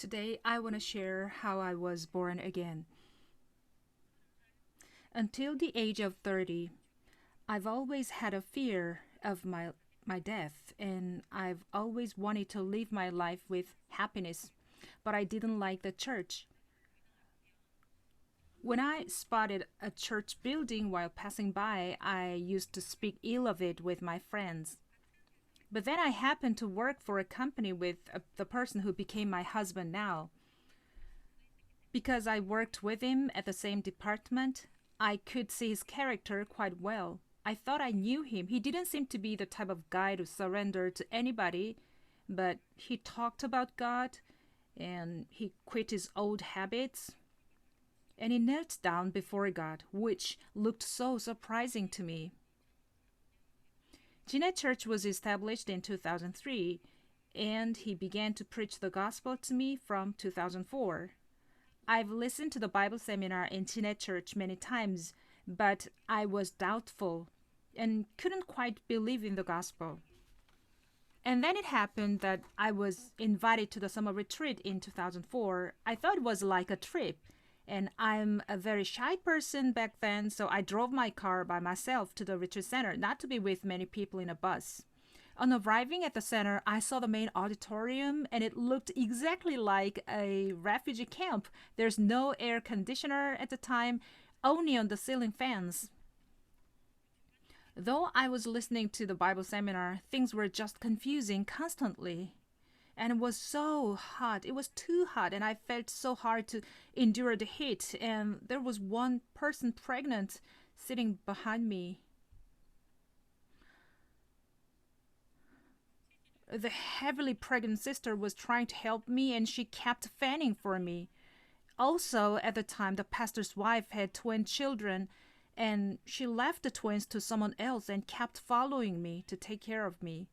Today, I want to share how I was born again. Until the age of 30, I've always had a fear of my death, and I've always wanted to live my life with happiness, but I didn't like the church. When I spotted a church building while passing by, I used to speak ill of it with my friends. But then I happened to work for a company with the person who became my husband now. Because I worked with him at the same department, I could see his character quite well. I thought I knew him. He didn't seem to be the type of guy to surrender to anybody, but he talked about God and he quit his old habits and he knelt down before God, which looked so surprising to me. Jeanette Church was established in 2003, and he began to preach the gospel to me from 2004. I've listened to the Bible seminar in Jeanette Church many times, but I was doubtful and couldn't quite believe in the gospel. And then it happened that I was invited to the summer retreat in 2004. I thought it was like a trip, and I'm a very shy person back then, so I drove my car by myself to the retreat center, not to be with many people in a bus. On arriving at the center, I saw the main auditorium, and it looked exactly like a refugee camp. There's no air conditioner at the time, only on the ceiling fans. Though I was listening to the Bible seminar, things were just confusing constantly. And it was so hot. It was too hot, and I felt so hard to endure the heat. And there was one person pregnant sitting behind me. The heavily pregnant sister was trying to help me, and she kept fanning for me. Also, at the time, the pastor's wife had twin children, and she left the twins to someone else and kept following me to take care of me.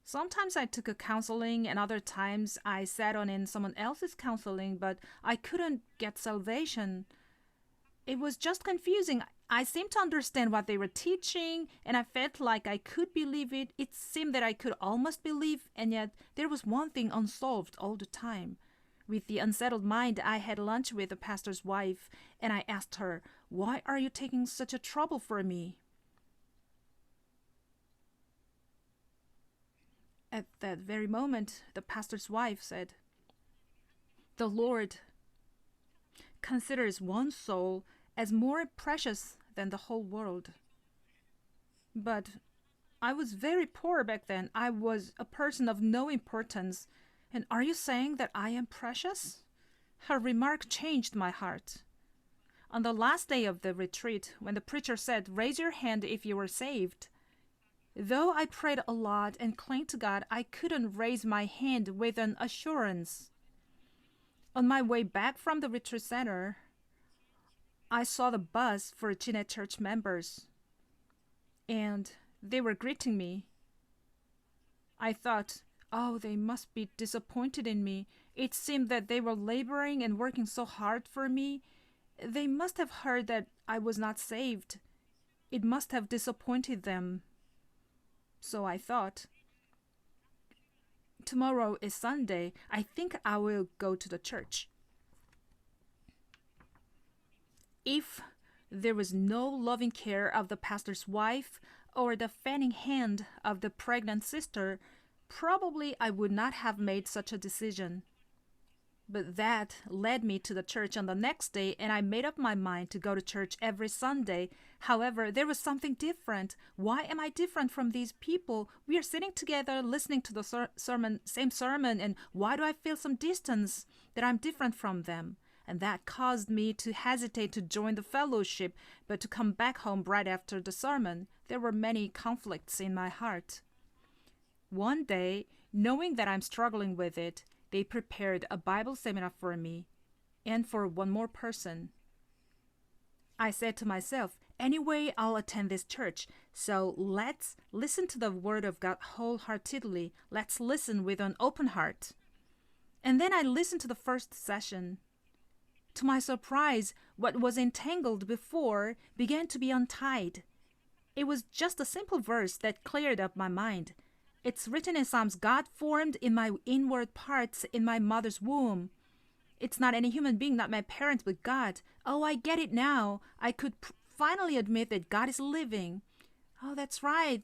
Sometimes I took a counseling, and other times I sat on in someone else's counseling, but I couldn't get salvation. It was just confusing. I seemed to understand what they were teaching, and I felt like I could believe it. It seemed that I could almost believe, and yet there was one thing unsolved all the time. With the unsettled mind, I had lunch with the pastor's wife, and I asked her, "Why are you taking such a trouble for me?" At that very moment, the pastor's wife said, "The Lord considers one soul as more precious than the whole world." But I was very poor back then. I was a person of no importance. And are you saying that I am precious? Her remark changed my heart. On the last day of the retreat, when the preacher said, "Raise your hand if you were saved," though I prayed a lot and clung to God, I couldn't raise my hand with an assurance. On my way back from the retreat center, I saw the bus for Jeanette Church members, and they were greeting me. I thought, oh, they must be disappointed in me. It seemed that they were laboring and working so hard for me. They must have heard that I was not saved. It must have disappointed them. So I thought, tomorrow is Sunday. I think I will go to the church. If there was no loving care of the pastor's wife or the fanning hand of the pregnant sister, probably I would not have made such a decision. But that led me to the church on the next day, and I made up my mind to go to church every Sunday. However, there was something different. Why am I different from these people? We are sitting together listening to the same sermon, and why do I feel some distance that I'm different from them? And that caused me to hesitate to join the fellowship, but to come back home right after the sermon. There were many conflicts in my heart. One day, knowing that I'm struggling with it, they prepared a Bible seminar for me and for one more person. I said to myself, anyway, I'll attend this church, so let's listen to the Word of God wholeheartedly. Let's listen with an open heart. And then I listened to the first session. To my surprise, what was entangled before began to be untied. It was just a simple verse that cleared up my mind. It's written in Psalms, God formed in my inward parts in my mother's womb. It's not any human being, not my parents, but God. Oh, I get it now. I could finally admit that God is living. Oh, that's right.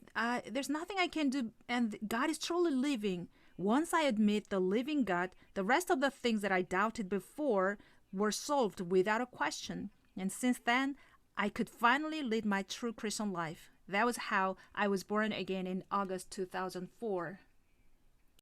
There's nothing I can do, and God is truly living. Once I admit the living God, the rest of the things that I doubted before were solved without a question. And since then, I could finally lead my true Christian life. That was how I was born again in August 2004.